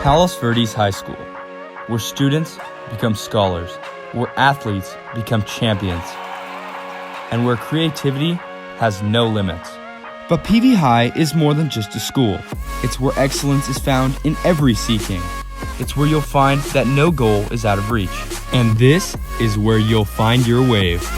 Palos Verdes High School, where students become scholars, where athletes become champions, and where creativity has no limits. But PV High is more than just a school. It's where excellence is found in every seeking. It's where you'll find that no goal is out of reach. And this is where you'll find your wave.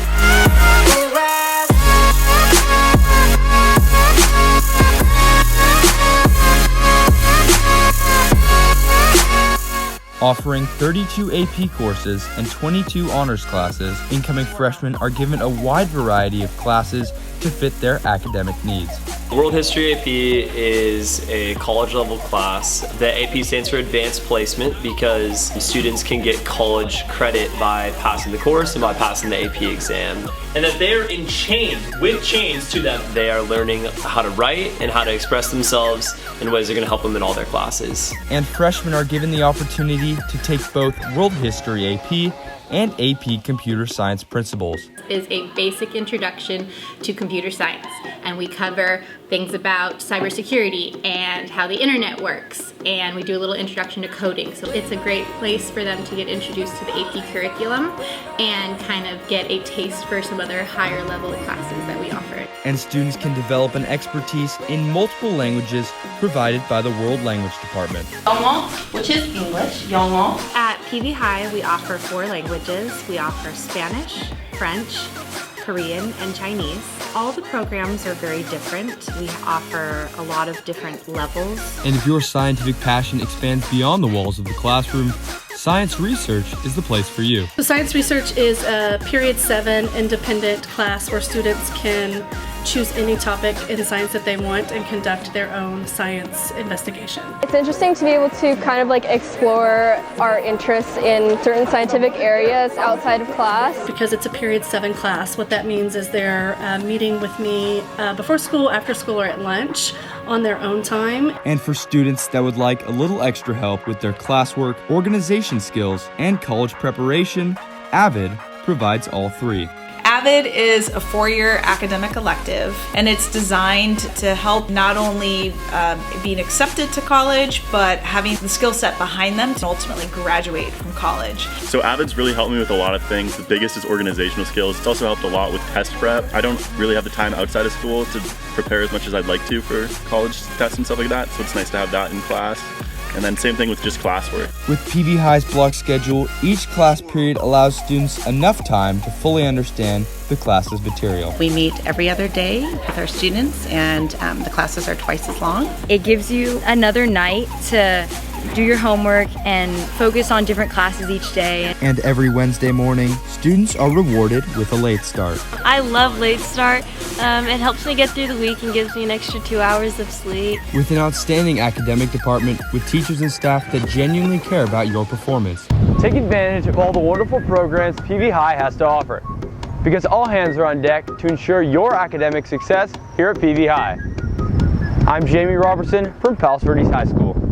Offering 32 AP courses and 22 honors classes, incoming freshmen are given a wide variety of classes to fit their academic needs. World History AP is a college-level class. The AP stands for Advanced Placement because students can get college credit by passing the course and by passing the AP exam. And that they're with chains to them. They are learning how to write and how to express themselves in ways that are going to help them in all their classes. And freshmen are given the opportunity to take both World History AP and AP Computer Science principles. Is a basic introduction to computer science, and we cover things about cybersecurity and how the internet works, and we do a little introduction to coding. So it's a great place for them to get introduced to the AP curriculum and kind of get a taste for some other higher level classes that we offer. And students can develop an expertise in multiple languages provided by the World Language Department. Yongo, which is English, Yongo. At PV High, we offer 4 languages. We offer Spanish, French, Korean, and Chinese. All the programs are very different. We offer a lot of different levels. And if your scientific passion expands beyond the walls of the classroom, science research is the place for you. So science research is a period 7 independent class where students can choose any topic in science that they want and conduct their own science investigation. It's interesting to be able to kind of like explore our interests in certain scientific areas outside of class. Because it's a period 7 class, what that means is they're meeting with me before school, after school, or at lunch on their own time. And for students that would like a little extra help with their classwork, organization skills, and college preparation, AVID provides all 3. AVID is a 4-year academic elective, and it's designed to help not only being accepted to college, but having the skill set behind them to ultimately graduate from college. So AVID's really helped me with a lot of things. The biggest is organizational skills. It's also helped a lot with test prep. I don't really have the time outside of school to prepare as much as I'd like to for college tests and stuff like that, so it's nice to have that in class. And then same thing with just classwork. With PV High's block schedule, each class period allows students enough time to fully understand the class's material. We meet every other day with our students, and the classes are twice as long. It gives you another night to do your homework and focus on different classes each day. And every Wednesday morning, students are rewarded with a late start. I love late start. It helps me get through the week and gives me an extra 2 hours of sleep. With an outstanding academic department with teachers and staff that genuinely care about your performance. Take advantage of all the wonderful programs PV High has to offer, because all hands are on deck to ensure your academic success here at PV High. I'm Jaime Robertson from Palos Verdes High School.